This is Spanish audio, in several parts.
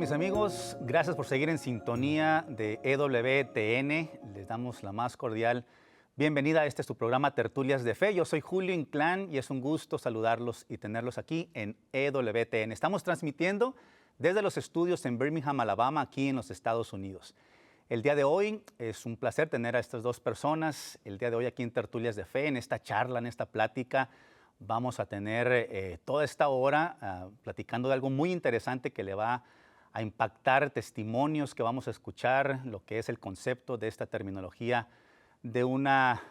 mis amigos, gracias por seguir en sintonía de EWTN. Les damos la más cordial bienvenida a este su programa Tertulias de Fe. Yo soy Julio Inclán y es un gusto saludarlos y tenerlos aquí en EWTN. Estamos transmitiendo desde los estudios en Birmingham, Alabama, aquí en los Estados Unidos. El día de hoy es un placer tener a estas dos personas. El día de hoy aquí en Tertulias de Fe, en esta charla, en esta plática, vamos a tener toda esta hora platicando de algo muy interesante que le va a impactar, testimonios que vamos a escuchar, lo que es el concepto de esta terminología de una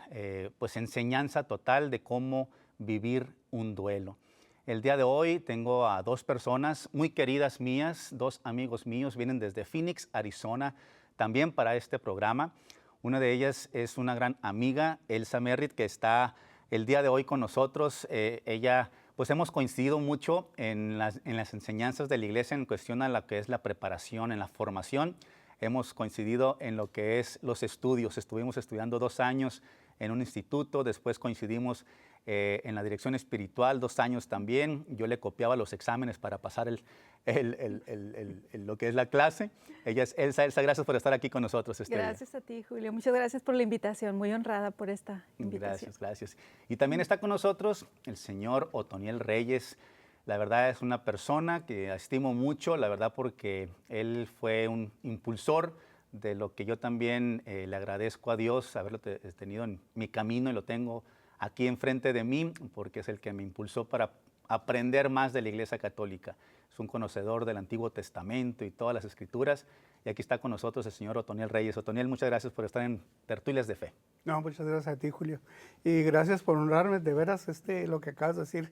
pues enseñanza total de cómo vivir un duelo. El día de hoy tengo a dos personas muy queridas mías, dos amigos míos, vienen desde Phoenix, Arizona, también para este programa. Una de ellas es una gran amiga, Elsa Merritt, que está el día de hoy con nosotros. Ella, pues hemos coincidido mucho en las enseñanzas de la iglesia en cuestión a lo que es la preparación, en la formación. Hemos coincidido en lo que es los estudios. Estuvimos estudiando 2 años en un instituto, después coincidimos en la dirección espiritual 2 años también. Yo le copiaba los exámenes para pasar lo que es la clase. Ella es Elsa. Elsa, gracias por estar aquí con nosotros este día. Gracias a ti, Julio. Muchas gracias por la invitación. Muy honrada por esta invitación. Gracias, gracias. Y también está con nosotros el señor Otoniel Reyes. La verdad es una persona que estimo mucho, la verdad, porque él fue un impulsor de lo que yo también le agradezco a Dios haberlo tenido en mi camino y lo tengo aquí enfrente de mí, porque es el que me impulsó para aprender más de la Iglesia Católica. Es un conocedor del Antiguo Testamento y todas las Escrituras. Y aquí está con nosotros el señor Otoniel Reyes. Otoniel, muchas gracias por estar en Tertulias de Fe. No, muchas gracias a ti, Julio. Y gracias por honrarme. De veras, lo que acabas de decir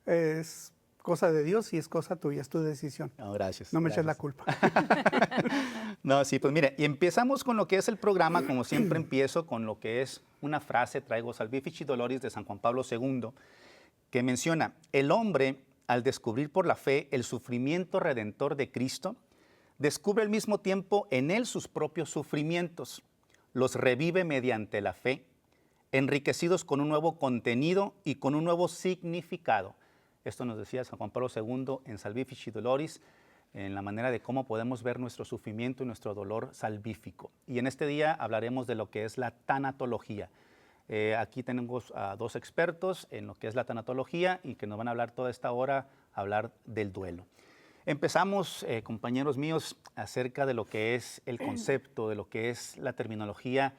es cosa de Dios y es cosa tuya, es tu decisión. No, gracias. No me gracias. eches la culpa. No, sí, pues mire, y empezamos con lo que es el programa, como siempre empiezo con lo que es una frase, traigo Salvifici Doloris de San Juan Pablo II, que menciona: el hombre, al descubrir por la fe el sufrimiento redentor de Cristo, descubre al mismo tiempo en él sus propios sufrimientos, los revive mediante la fe, enriquecidos con un nuevo contenido y con un nuevo significado. Esto nos decía San Juan Pablo II en Salvifici Doloris, en la manera de cómo podemos ver nuestro sufrimiento y nuestro dolor salvífico. Y en este día hablaremos de lo que es la tanatología. Aquí tenemos a 2 expertos en lo que es la tanatología y que nos van a hablar toda esta hora, hablar del duelo. Empezamos, compañeros míos, acerca de lo que es el concepto, de lo que es la terminología,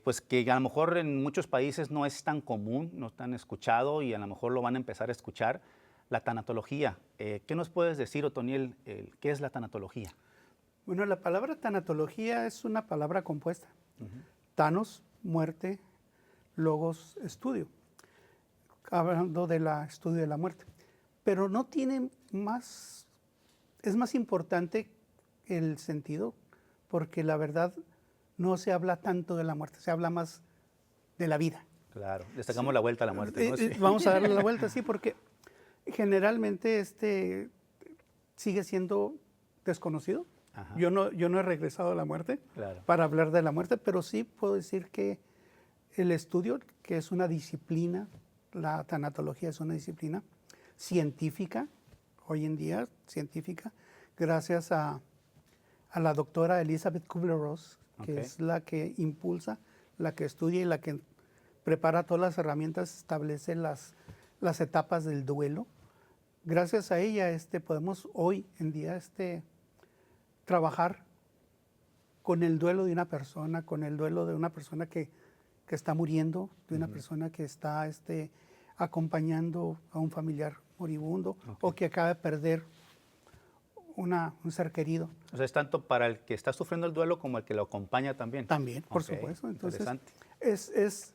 pues que a lo mejor en muchos países no es tan común, no tan escuchado y a lo mejor lo van a empezar a escuchar, la tanatología. ¿Qué nos puedes decir, Otoniel, qué es la tanatología? Bueno, la palabra tanatología es una palabra compuesta. Thanos, muerte, logos, estudio. Hablando del estudio de la muerte. Pero no tiene más, es más importante el sentido, porque la verdad no se habla tanto de la muerte, se habla más de la vida. Claro, le sacamos la vuelta a la muerte, ¿no? Sí. Vamos a darle la vuelta, sí, porque generalmente sigue siendo desconocido. Yo no he regresado a la muerte para hablar de la muerte, pero sí puedo decir que el estudio, que es una disciplina, la tanatología es una disciplina científica, hoy en día científica, gracias a la doctora Elizabeth Kubler-Ross, que es la que impulsa, la que estudia y la que prepara todas las herramientas, establece las etapas del duelo. Gracias a ella podemos hoy en día trabajar con el duelo de una persona, con el duelo de una persona que está muriendo, de una persona que está acompañando a un familiar moribundo o que acaba de perder un ser querido. O sea, es tanto para el que está sufriendo el duelo como el que lo acompaña también. También, por supuesto. Entonces, es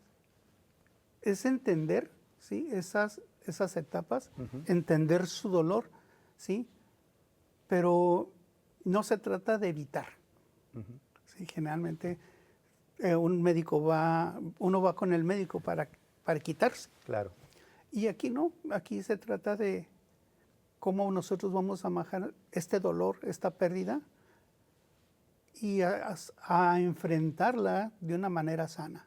entender, ¿sí?, esas etapas, entender su dolor, ¿sí? Pero no se trata de evitar. ¿Sí? Generalmente uno va con el médico para quitarse. Claro. Y aquí no, aquí se trata de cómo nosotros vamos a manejar este dolor, esta pérdida, y a enfrentarla de una manera sana,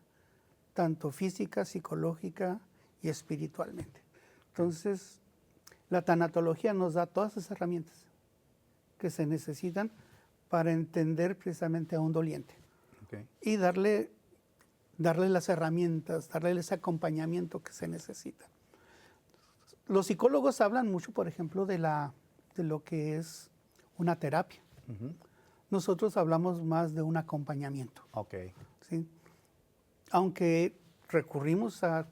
tanto física, psicológica y espiritualmente. Entonces, la tanatología nos da todas esas herramientas. que se necesitan para entender precisamente a un doliente. Okay. Y darle las herramientas, darle ese acompañamiento que se necesita. Los psicólogos hablan mucho, por ejemplo, de lo que es una terapia. Nosotros hablamos más de un acompañamiento. Okay. ¿Sí? Aunque recurrimos a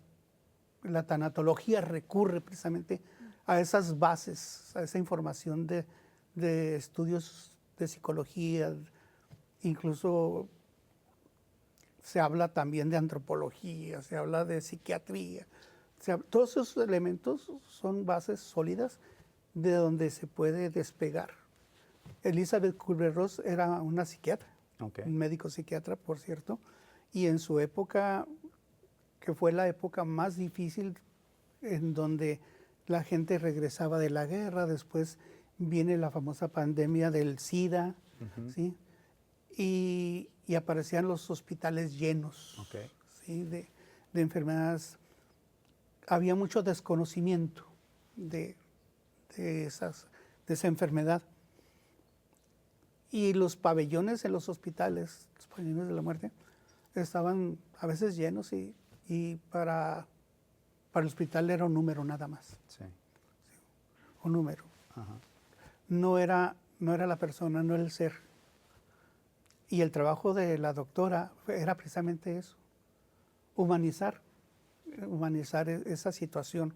la tanatología, recurre precisamente a esas bases, a esa información de estudios de psicología, incluso se habla también de antropología, se habla de psiquiatría. Todos esos elementos son bases sólidas de donde se puede despegar. Elizabeth Kübler-Ross era una psiquiatra, un médico psiquiatra, por cierto, y en su época, que fue la época más difícil, en donde la gente regresaba de la guerra, después viene la famosa pandemia del SIDA, ¿sí? Y aparecían los hospitales llenos, ¿sí? de enfermedades. Había mucho desconocimiento de esa enfermedad. Y los pabellones en los hospitales, los pabellones de la muerte, estaban a veces llenos y para el hospital era un número nada más. Sí. Un número. Ajá. No era la persona, no era el ser. Y el trabajo de la doctora era precisamente eso, humanizar esa situación,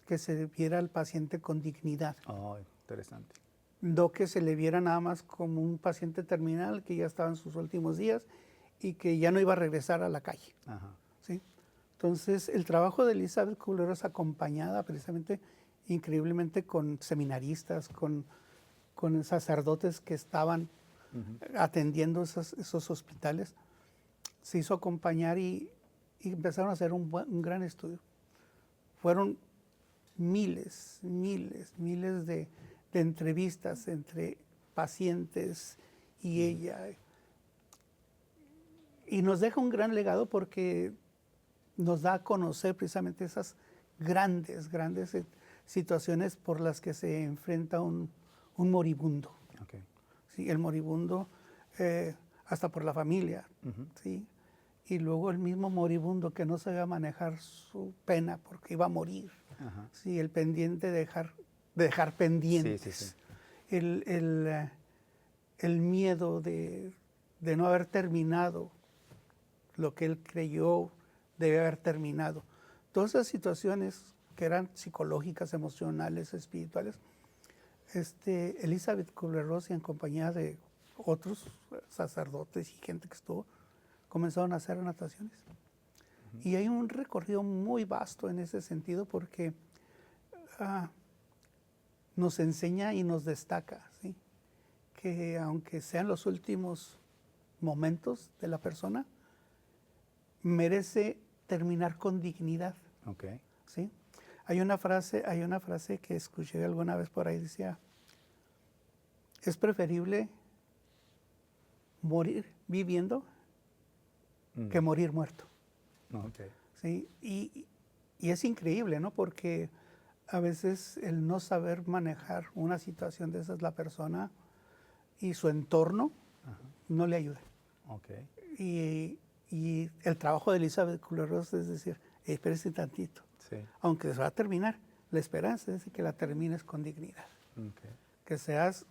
que se viera al paciente con dignidad. Oh, interesante. No que se le viera nada más como un paciente terminal que ya estaba en sus últimos días y que ya no iba a regresar a la calle. Ajá. ¿Sí? Entonces, el trabajo de Elizabeth Kübler-Ross acompañada precisamente, increíblemente, con seminaristas, con sacerdotes que estaban atendiendo esos hospitales, se hizo acompañar y empezaron a hacer un gran estudio. Fueron miles de entrevistas entre pacientes y ella. Y nos deja un gran legado porque nos da a conocer precisamente esas grandes situaciones por las que se enfrenta un moribundo. Okay. ¿Sí? El moribundo, hasta por la familia. ¿Sí? Y luego el mismo moribundo que no sabía manejar su pena porque iba a morir. ¿Sí? El pendiente de dejar pendientes. Sí, sí, sí. El miedo de no haber terminado lo que él creyó debe haber terminado. Todas esas situaciones que eran psicológicas, emocionales, espirituales, Elizabeth Kübler-Ross, en compañía de otros sacerdotes y gente que estuvo, comenzaron a hacer anotaciones. Y hay un recorrido muy vasto en ese sentido porque nos enseña y nos destaca, ¿sí? Que aunque sean los últimos momentos de la persona, merece terminar con dignidad. Okay. ¿Sí? Hay una frase que escuché alguna vez por ahí, decía, es preferible morir viviendo que morir muerto. Okay. ¿Sí? Y es increíble, ¿no? Porque a veces el no saber manejar una situación de esas, la persona y su entorno no le ayuda. Okay. Y el trabajo de Elizabeth Kübler-Ross es decir, espérese tantito. Sí. Aunque se va a terminar, la esperanza es que la termines con dignidad. Okay. Que seas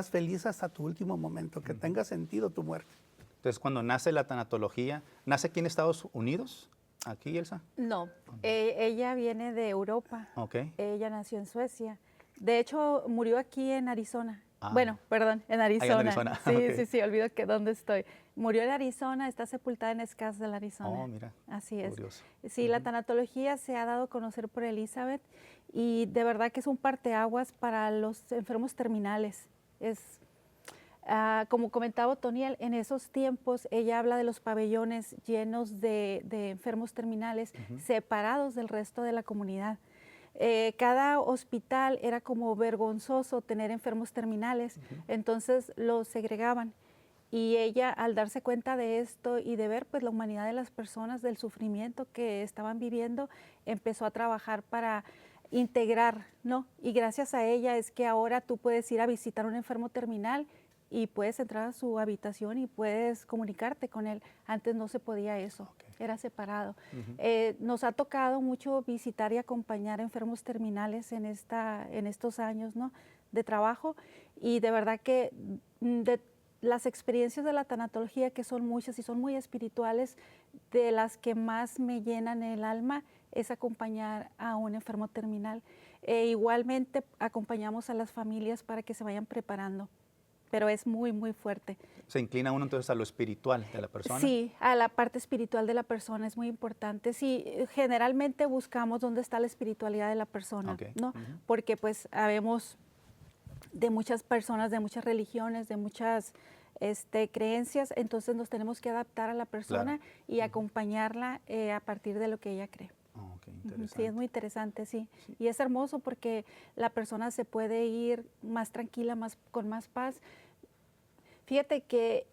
feliz hasta tu último momento, que tenga sentido tu muerte. Entonces, cuando nace la tanatología, ¿nace aquí en Estados Unidos? ¿Aquí, Elsa? No, ella viene de Europa. Okay. Ella nació en Suecia. De hecho, murió aquí en Arizona. Ah. Bueno, perdón, en Arizona. En Arizona. Sí, Okay. sí, olvido que dónde estoy. Murió en Arizona, está sepultada en Scottsdale, Arizona. Oh, mira. Así es. Curioso. Sí, la tanatología se ha dado a conocer por Elizabeth y de verdad que es un parteaguas para los enfermos terminales. Como comentaba Otoniel, en esos tiempos ella habla de los pabellones llenos de enfermos terminales separados del resto de la comunidad. Cada hospital era como vergonzoso tener enfermos terminales, entonces los segregaban. Y ella, al darse cuenta de esto y de ver pues la humanidad de las personas, del sufrimiento que estaban viviendo, empezó a trabajar para integrar, ¿no? Y gracias a ella es que ahora tú puedes ir a visitar a un enfermo terminal y puedes entrar a su habitación y puedes comunicarte con él. Antes no se podía eso, era separado. Nos ha tocado mucho visitar y acompañar a enfermos terminales en estos años, ¿no?, de trabajo, y de verdad que de las experiencias de la tanatología, que son muchas y son muy espirituales, de las que más me llenan el alma es acompañar a un enfermo terminal. Igualmente acompañamos a las familias para que se vayan preparando, pero es muy, muy fuerte. ¿Se inclina uno entonces a lo espiritual de la persona? Sí, a la parte espiritual de la persona es muy importante. Sí, generalmente buscamos dónde está la espiritualidad de la persona, ¿no? Porque pues habemos de muchas personas, de muchas religiones, de muchas creencias, entonces nos tenemos que adaptar a la persona y acompañarla a partir de lo que ella cree. Sí, es muy interesante, sí. Y es hermoso porque la persona se puede ir más tranquila, con más paz. Fíjate que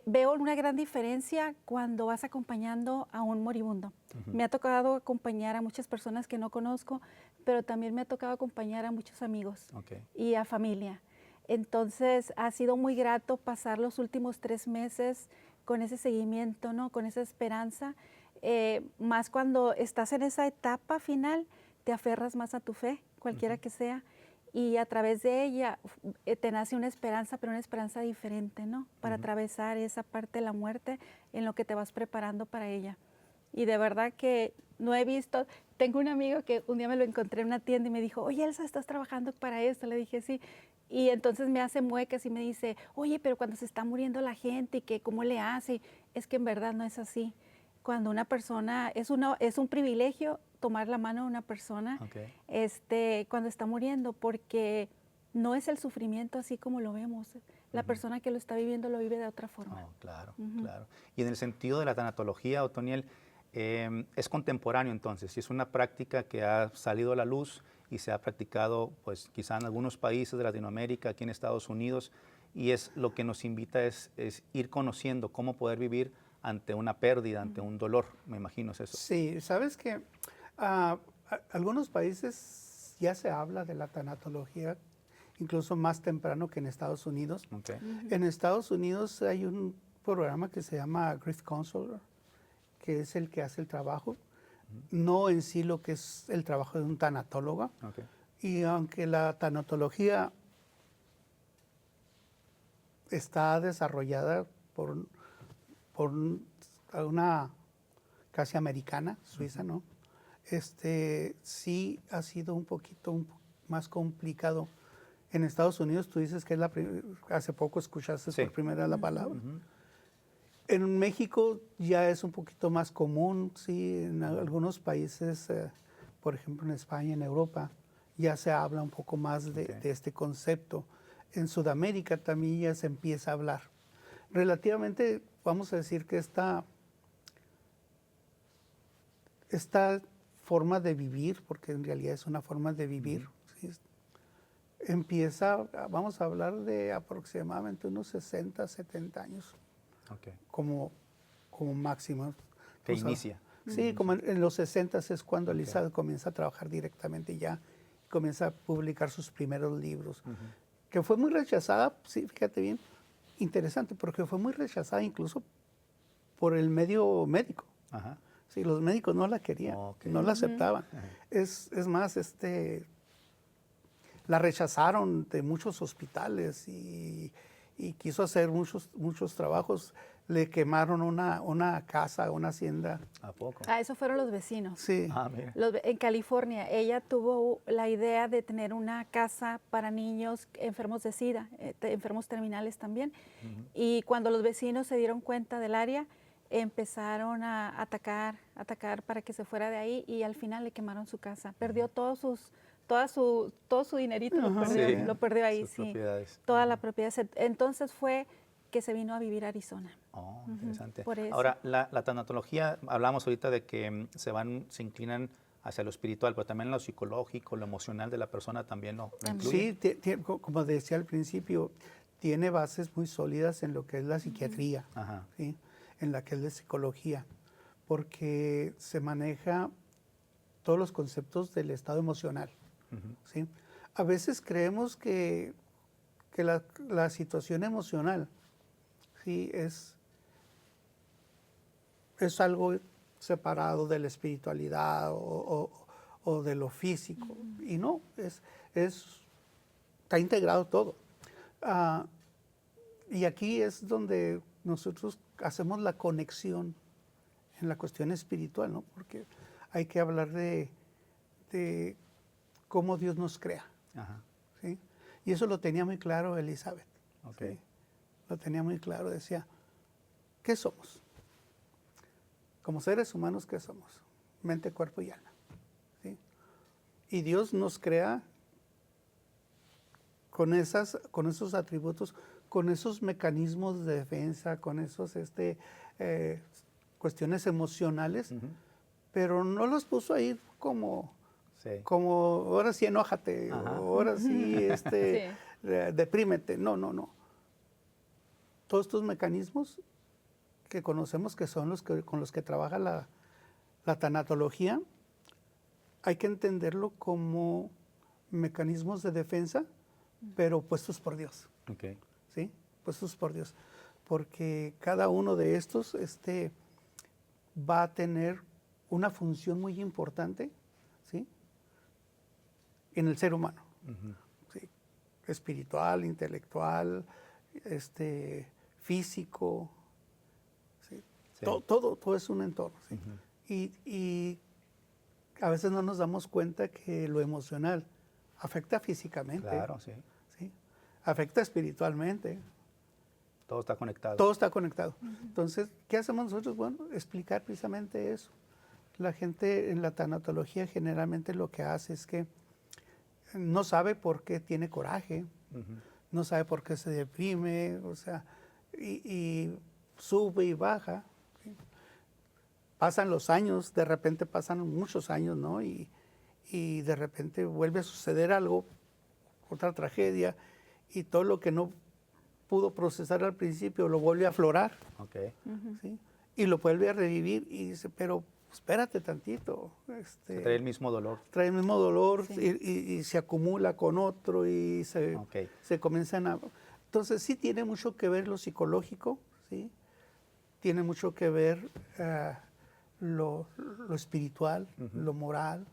veo una gran diferencia cuando vas acompañando a un moribundo. Me ha tocado acompañar a muchas personas que no conozco, pero también me ha tocado acompañar a muchos amigos y a familia. Entonces ha sido muy grato pasar los últimos 3 meses con ese seguimiento, ¿no?, con esa esperanza. Más cuando estás en esa etapa final, te aferras más a tu fe, cualquiera que sea, y a través de ella te nace una esperanza, pero una esperanza diferente, ¿no?, para atravesar esa parte de la muerte en lo que te vas preparando para ella. Y de verdad que no he visto, tengo un amigo que un día me lo encontré en una tienda y me dijo, oye, Elsa, ¿estás trabajando para esto? Le dije, sí. Y entonces me hace muecas y me dice, oye, pero cuando se está muriendo la gente, ¿y cómo le hace? Es que en verdad no es así. Cuando una persona, es un privilegio tomar la mano de una persona cuando está muriendo, porque no es el sufrimiento así como lo vemos. La persona que lo está viviendo lo vive de otra forma. Oh, claro, claro. Y en el sentido de la tanatología, Otoniel, es contemporáneo entonces, y es una práctica que ha salido a la luz y se ha practicado pues quizá en algunos países de Latinoamérica, aquí en Estados Unidos, y es lo que nos invita es ir conociendo cómo poder vivir ante una pérdida, ante un dolor, me imagino es eso. Sí, sabes que algunos países ya se habla de la tanatología, incluso más temprano que en Estados Unidos. En Estados Unidos hay un programa que se llama Grief Counselor, que es el que hace el trabajo, no en sí lo que es el trabajo de un tanatólogo. Y aunque la tanatología está desarrollada por una casi americana, suiza, ¿no? Sí ha sido un poquito más complicado. En Estados Unidos tú dices que es hace poco escuchaste por primera vez la palabra. En México ya es un poquito más común, sí, en algunos países, por ejemplo en España, en Europa, ya se habla un poco más de este concepto. En Sudamérica también ya se empieza a hablar. Relativamente, vamos a decir que esta forma de vivir, porque en realidad es una forma de vivir, ¿sí? Vamos a hablar de aproximadamente unos 60, 70 años como máximo. Que inicia. Sí, como en los 60 es cuando Elizabeth comienza a trabajar directamente ya, comienza a publicar sus primeros libros, que fue muy rechazada, sí, fíjate bien, interesante, porque fue muy rechazada incluso por el medio médico. Sí, los médicos no la querían, no la aceptaban. Es más, la rechazaron de muchos hospitales y quiso hacer muchos trabajos. Le quemaron una casa, una hacienda. ¿A poco? Esos fueron los vecinos. Sí. Mira. En California, ella tuvo la idea de tener una casa para niños enfermos de SIDA, enfermos terminales también. Y cuando los vecinos se dieron cuenta del área, empezaron a atacar para que se fuera de ahí y al final le quemaron su casa. Perdió todo su dinerito, lo perdió ahí, sus propiedades. Toda la propiedad. Entonces fue que se vino a vivir a Arizona. Interesante. Por eso. Ahora, la tanatología, hablamos ahorita de que se inclinan hacia lo espiritual, pero también lo psicológico, lo emocional de la persona también lo incluye. Sí, como decía al principio, tiene bases muy sólidas en lo que es la psiquiatría, ¿sí? En la que es la psicología, porque se maneja todos los conceptos del estado emocional. ¿Sí? A veces creemos que la situación emocional, ¿sí?, es algo separado de la espiritualidad o de lo físico. Y no, está integrado todo. Y aquí es donde nosotros hacemos la conexión en la cuestión espiritual, ¿no? Porque hay que hablar de cómo Dios nos crea. Ajá. ¿Sí? Y eso lo tenía muy claro Elizabeth. Okay. ¿Sí? Lo tenía muy claro, decía, ¿qué somos? Como seres humanos, ¿qué somos? Mente, cuerpo y alma. ¿Sí? Y Dios nos crea con esos atributos, con esos mecanismos de defensa, con esos cuestiones emocionales, pero no los puso ahí como ahora sí enójate, o ahora sí, deprímete. No. Todos estos mecanismos que conocemos, que son con los que trabaja la tanatología, hay que entenderlo como mecanismos de defensa, pero puestos por Dios. Okay. ¿Sí? Puestos por Dios. Porque cada uno de estos va a tener una función muy importante, ¿sí?, en el ser humano. ¿Sí? Espiritual, intelectual, físico. ¿Sí? Sí. Todo es un entorno. ¿Sí? Y a veces no nos damos cuenta que lo emocional afecta físicamente. Claro, sí. ¿Sí? Afecta espiritualmente. Todo está conectado. Todo está conectado. Entonces, ¿qué hacemos nosotros? Bueno, explicar precisamente eso. La gente en la tanatología generalmente lo que hace es que no sabe por qué tiene coraje, no sabe por qué se deprime, o sea, y sube y baja. ¿Sí? Pasan los años, de repente pasan muchos años, ¿no? Y de repente vuelve a suceder algo, otra tragedia, y todo lo que no pudo procesar al principio lo vuelve a aflorar. Okay. ¿Sí? Y lo vuelve a revivir y dice, pero espérate tantito. Trae el mismo dolor. Trae el mismo dolor, sí, y se acumula con otro y se comienzan a... Entonces sí tiene mucho que ver lo psicológico, ¿sí? Tiene mucho que ver lo espiritual, lo moral,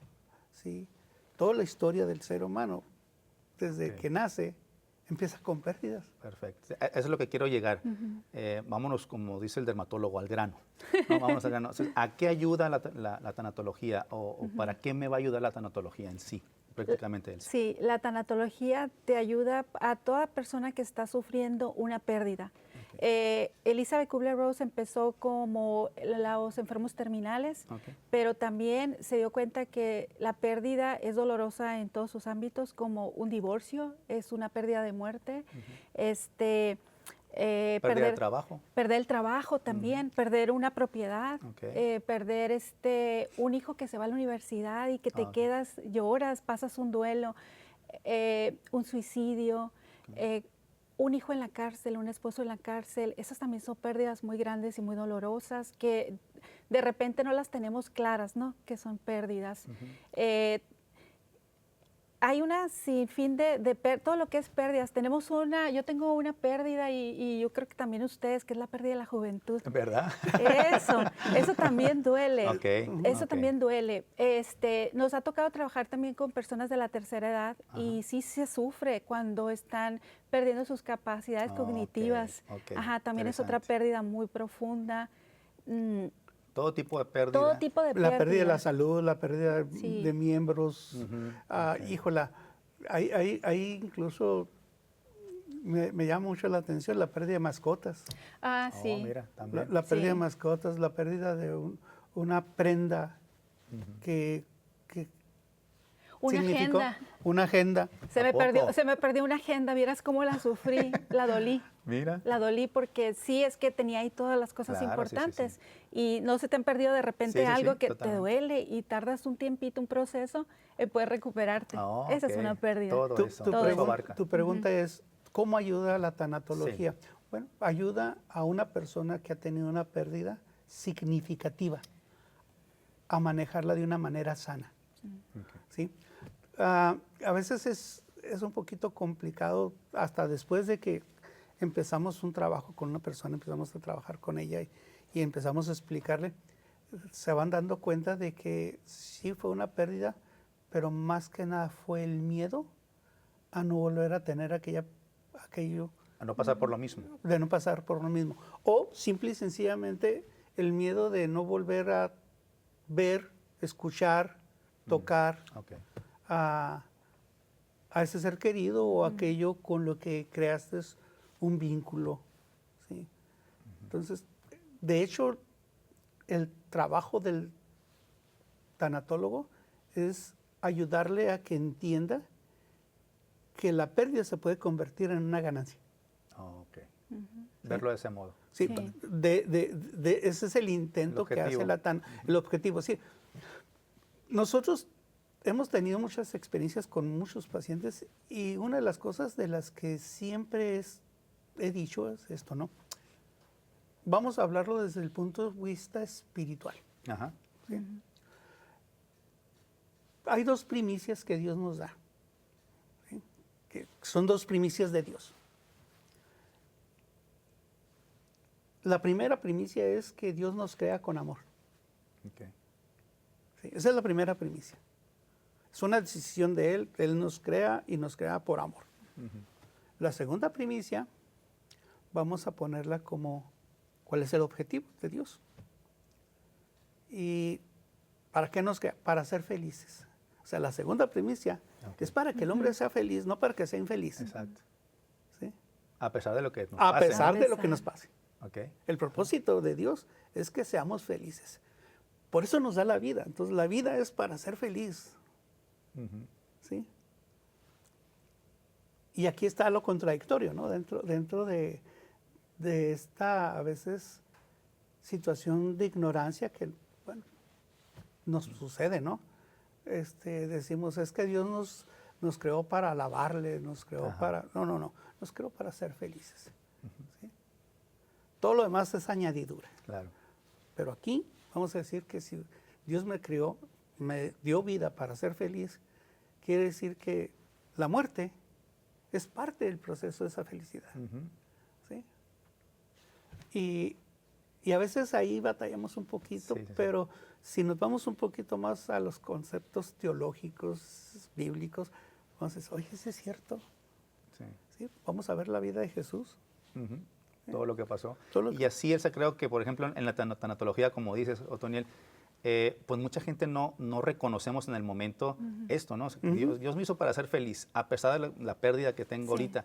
¿sí? Toda la historia del ser humano, desde que nace, empieza con pérdidas. Perfecto. Eso es lo que quiero llegar. Vámonos, como dice el dermatólogo, al grano. ¿No? Vámonos al grano. Entonces, ¿a qué ayuda la tanatología o para qué me va a ayudar la tanatología en sí? Prácticamente. Sí, la tanatología te ayuda a toda persona que está sufriendo una pérdida. Elizabeth Kubler-Ross empezó como los enfermos terminales, pero también se dio cuenta que la pérdida es dolorosa en todos sus ámbitos, como un divorcio, es una pérdida de muerte, perder el trabajo. Perder el trabajo también, perder una propiedad, perder un hijo que se va a la universidad y que te quedas, lloras, pasas un duelo, un suicidio, un hijo en la cárcel, un esposo en la cárcel. Esas también son pérdidas muy grandes y muy dolorosas que de repente no las tenemos claras, ¿no? Que son pérdidas. Hay una sinfín de todo lo que es pérdidas. Yo tengo una pérdida y yo creo que también ustedes, que es la pérdida de la juventud. ¿Verdad? Eso también duele. Eso también duele. Nos ha tocado trabajar también con personas de la tercera edad y sí se sufre cuando están perdiendo sus capacidades cognitivas. También es otra pérdida muy profunda. Todo tipo de pérdida. Todo tipo de pérdida. La pérdida de la salud, la pérdida de miembros. Híjola, hay incluso, me llama mucho la atención la pérdida de mascotas. Sí. Mira, también. La pérdida de mascotas, la pérdida de una prenda que significó una agenda. Se me perdió una agenda, vieras cómo la sufrí, la dolí. Mira. La dolí porque sí, es que tenía ahí todas las cosas importantes y no se te han perdido de repente algo que te duele y tardas un tiempito, un proceso, puedes recuperarte. Esa es una pérdida. Todo eso. Tu pregunta es, ¿cómo ayuda la tanatología? Bueno, ayuda a una persona que ha tenido una pérdida significativa a manejarla de una manera sana. Okay. ¿Sí? A veces es un poquito complicado hasta después de que empezamos un trabajo con una persona, empezamos a trabajar con ella y empezamos a explicarle, se van dando cuenta de que sí fue una pérdida, pero más que nada fue el miedo a no volver a tener aquello. A no pasar por lo mismo. De no pasar por lo mismo. O simple y sencillamente el miedo de no volver a ver, escuchar, tocar Okay. a ese ser querido o aquello con lo que creaste un vínculo. ¿Sí? Entonces, de hecho, el trabajo del tanatólogo es ayudarle a que entienda que la pérdida se puede convertir en una ganancia. Okay. Verlo de ese modo. Sí, sí. Ese es el intento que hace el objetivo. Sí. Nosotros hemos tenido muchas experiencias con muchos pacientes y una de las cosas de las que siempre he dicho es esto, ¿no? Vamos a hablarlo desde el punto de vista espiritual. Ajá. ¿Sí? Hay dos primicias que Dios nos da, ¿sí? Que son dos primicias de Dios. La primera primicia es que Dios nos crea con amor. Okay. Sí, esa es la primera primicia. Es una decisión de Él. Él nos crea y nos crea por amor. La segunda primicia, vamos a ponerla como, ¿cuál es el objetivo de Dios? ¿Y para qué nos crea? Para ser felices. O sea, la segunda primicia es para que el hombre sea feliz, no para que sea infeliz. Exacto. ¿Sí? A pesar de lo que nos pase. A pesar de lo que nos pase. Okay. El propósito de Dios es que seamos felices. Por eso nos da la vida. Entonces, la vida es para ser feliz. ¿Sí? Y aquí está lo contradictorio, ¿no? Dentro de esta, a veces, situación de ignorancia que, bueno, nos sucede, ¿no? Decimos, es que Dios nos creó para alabarle, nos creó para... No, nos creó para ser felices. ¿Sí? Todo lo demás es añadidura. Claro. Pero aquí vamos a decir que si Dios me creó, me dio vida para ser feliz, quiere decir que la muerte es parte del proceso de esa felicidad. ¿Sí? Y a veces ahí batallamos un poquito, pero si nos vamos un poquito más a los conceptos teológicos, bíblicos, vamos a decir, oye, ¿eso es cierto? ¿Sí? Vamos a ver la vida de Jesús. Todo lo que pasó. Y así creo que, por ejemplo, en la tanatología, como dices, Otoniel, pues mucha gente no reconocemos en el momento esto, ¿no? Dios me hizo para ser feliz, a pesar de la pérdida que tengo ahorita.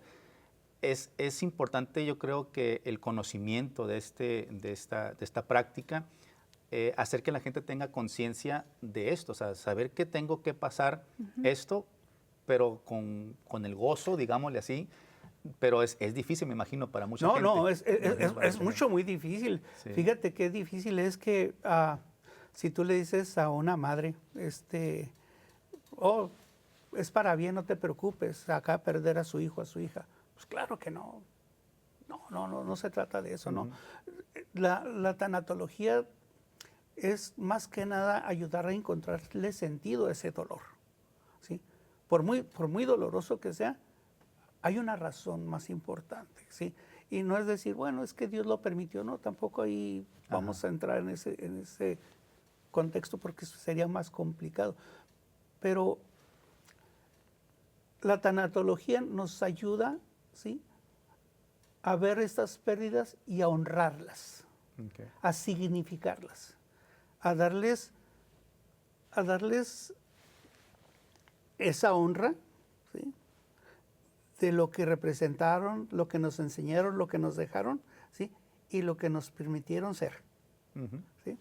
Es importante, yo creo, que el conocimiento de esta práctica, hacer que la gente tenga conciencia de esto, o sea, saber que tengo que pasar esto, pero con el gozo, digámosle así. Pero es difícil, me imagino, para mucha gente. No, es muy difícil. Sí. Fíjate qué difícil es que si tú le dices a una madre, oh, es para bien, no te preocupes, acá perder a su hijo, a su hija. Pues claro que no. No se trata de eso, ¿no? La tanatología es más que nada ayudar a encontrarle sentido a ese dolor, ¿sí? Por muy doloroso que sea, hay una razón más importante, ¿sí? Y no es decir, bueno, es que Dios lo permitió, no, tampoco ahí vamos a entrar en ese contexto porque sería más complicado. Pero la tanatología nos ayuda, ¿sí?, a ver estas pérdidas y a honrarlas, a significarlas, a darles esa honra, ¿sí?, de lo que representaron, lo que nos enseñaron, lo que nos dejaron, ¿sí?, y lo que nos permitieron ser. ¿Sí?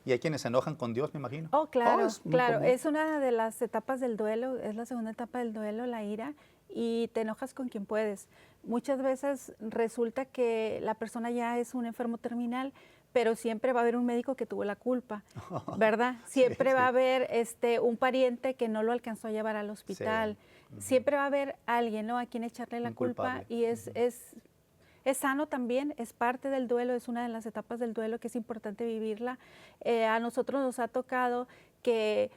Y hay quienes se enojan con Dios, me imagino. Oh, claro, claro. común. Es una de las etapas del duelo, es la segunda etapa del duelo, la ira, y te enojas con quien puedes. Muchas veces resulta que la persona ya es un enfermo terminal, pero siempre va a haber un médico que tuvo la culpa, ¿verdad? Siempre va a haber un pariente que no lo alcanzó a llevar al hospital. Siempre va a haber alguien, ¿no?, a quien echarle la culpa, y es sano también, es parte del duelo, es una de las etapas del duelo que es importante vivirla. A nosotros nos ha tocado que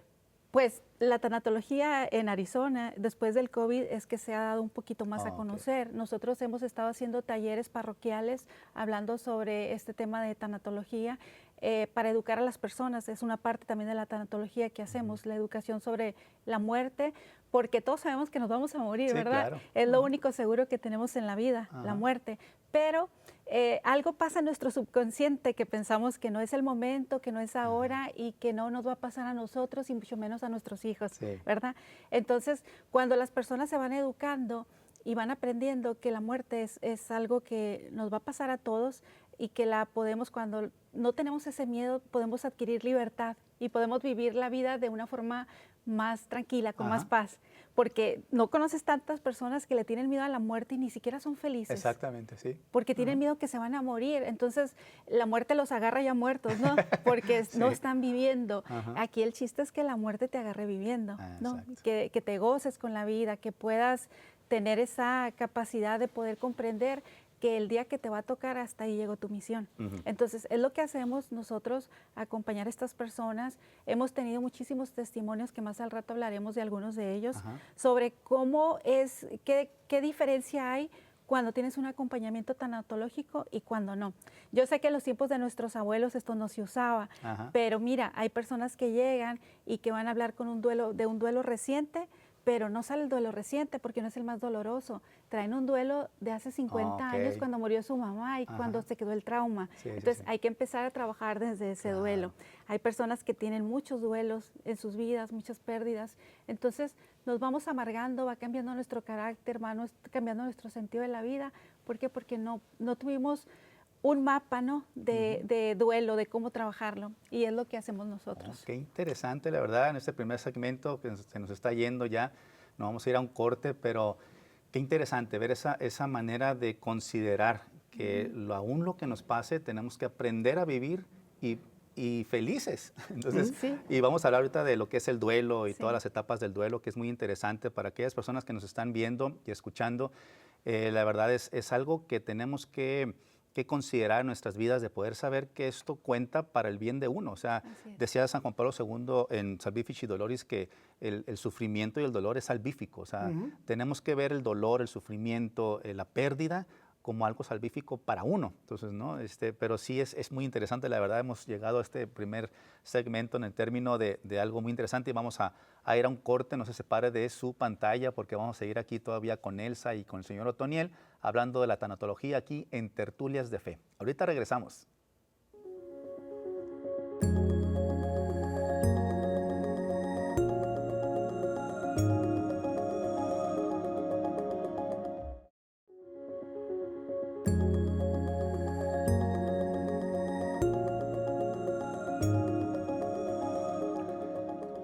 Pues la tanatología en Arizona, después del COVID, es que se ha dado un poquito más a conocer. Nosotros hemos estado haciendo talleres parroquiales hablando sobre este tema de tanatología para educar a las personas. Es una parte también de la tanatología que hacemos, la educación sobre la muerte, porque todos sabemos que nos vamos a morir, sí, ¿verdad? Claro. Es lo único seguro que tenemos en la vida, la muerte. Pero algo pasa en nuestro subconsciente que pensamos que no es el momento, que no es ahora y que no nos va a pasar a nosotros y mucho menos a nuestros hijos, ¿verdad? Entonces, cuando las personas se van educando y van aprendiendo que la muerte es algo que nos va a pasar a todos y que la podemos, cuando no tenemos ese miedo, podemos adquirir libertad y podemos vivir la vida de una forma más tranquila, con más paz, porque no conoces tantas personas que le tienen miedo a la muerte y ni siquiera son felices. Exactamente, sí. Porque tienen miedo que se van a morir, entonces la muerte los agarra ya muertos, ¿no? Porque no están viviendo. Aquí el chiste es que la muerte te agarre viviendo, ¿no? Que te goces con la vida, que puedas tener esa capacidad de poder comprender que el día que te va a tocar, hasta ahí llegó tu misión. Entonces, es lo que hacemos nosotros, acompañar a estas personas. Hemos tenido muchísimos testimonios, que más al rato hablaremos de algunos de ellos, sobre cómo es, qué diferencia hay cuando tienes un acompañamiento tanatológico y cuando no. Yo sé que en los tiempos de nuestros abuelos esto no se usaba, pero mira, hay personas que llegan y que van a hablar con un duelo reciente, pero no sale el duelo reciente porque no es el más doloroso. Traen un duelo de hace 50 años cuando murió su mamá y cuando se quedó el trauma. Entonces hay que empezar a trabajar desde ese duelo. Hay personas que tienen muchos duelos en sus vidas, muchas pérdidas. Entonces nos vamos amargando, va cambiando nuestro carácter, va cambiando nuestro sentido de la vida. ¿Por qué? Porque no tuvimos un mapa, ¿no? de duelo, de cómo trabajarlo, y es lo que hacemos nosotros. Qué interesante, la verdad, en este primer segmento que se nos está yendo ya, nos vamos a ir a un corte, pero qué interesante ver esa manera de considerar que aún lo que nos pase tenemos que aprender a vivir y felices. Entonces, y vamos a hablar ahorita de lo que es el duelo y todas las etapas del duelo, que es muy interesante para aquellas personas que nos están viendo y escuchando. La verdad es algo que tenemos que considerar en nuestras vidas, de poder saber que esto cuenta para el bien de uno. O sea, decía San Juan Pablo II en Salvifici Doloris que el sufrimiento y el dolor es salvífico. O sea, tenemos que ver el dolor, el sufrimiento, la pérdida como algo salvífico para uno. Entonces, ¿no? Pero sí es muy interesante. La verdad, hemos llegado a este primer segmento en el término de algo muy interesante y vamos a ir a un corte. No se separe de su pantalla porque vamos a seguir aquí todavía con Elsa y con el señor Otoniel hablando de la tanatología aquí en Tertulias de Fe. Ahorita regresamos.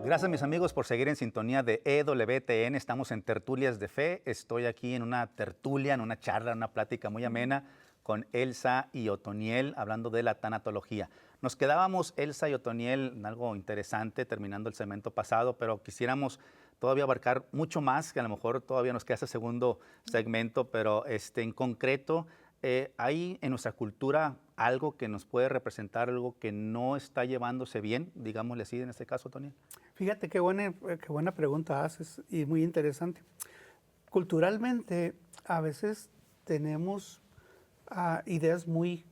Gracias, mis amigos, por seguir en sintonía de EWTN. Estamos en Tertulias de Fe. Estoy aquí en una tertulia, en una charla, en una plática muy amena con Elsa y Otoniel hablando de la tanatología. Nos quedábamos, Elsa y Otoniel, en algo interesante terminando el segmento pasado, pero quisiéramos todavía abarcar mucho más, que a lo mejor todavía nos queda ese segundo segmento, pero en concreto, ¿hay en nuestra cultura algo que nos puede representar algo que no está llevándose bien, digámosle así, en este caso, Otoniel? Fíjate qué buena pregunta haces y muy interesante. Culturalmente, a veces tenemos ideas muy